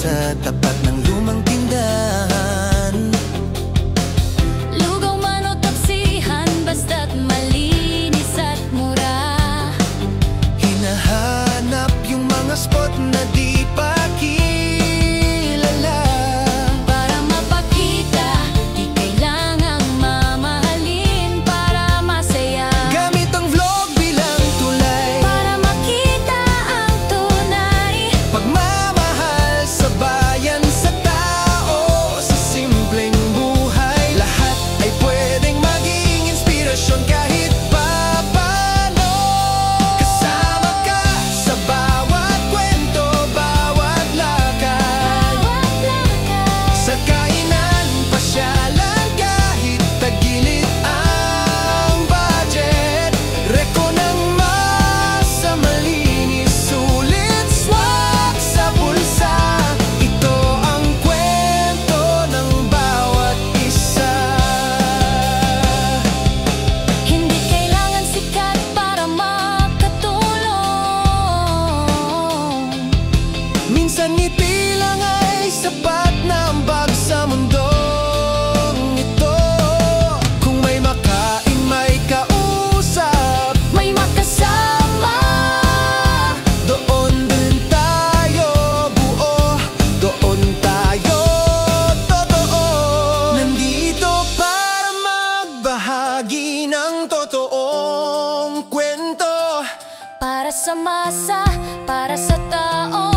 sa tapat ng lumang tindahan. Lugaw man o tapsihan, basta't malinis at mura. Hinahanap yung mga spot na di pa kilala. Para mapakita, di kailangang mamahalin para masaya. Gamit ang vlog bilang tulay Para makita ang tunay. pagmamahal sa bayan, sa tao, sa simpleng buhay. Lahat ay pwedeng maging inspirasyon kahit papaano. Kasama ka sa bawat kwento, bawat lakad. Sa kainan, pasyalan, kahit tagilid ang budget. Reko ng masa, malinis, sulit, swak sa bulsa. Ito ang kwento ng bawat isa. Hindi kailangan sikat para makatulong. Minsan ngiti lang ay sapat na ambag sa mundong ito. Kung may makain, may kausap, May makasama. doon din tayo buo, doon tayo totoo. Nandito para magbahagi ng totoong kwento. Para sa masa, para sa tao.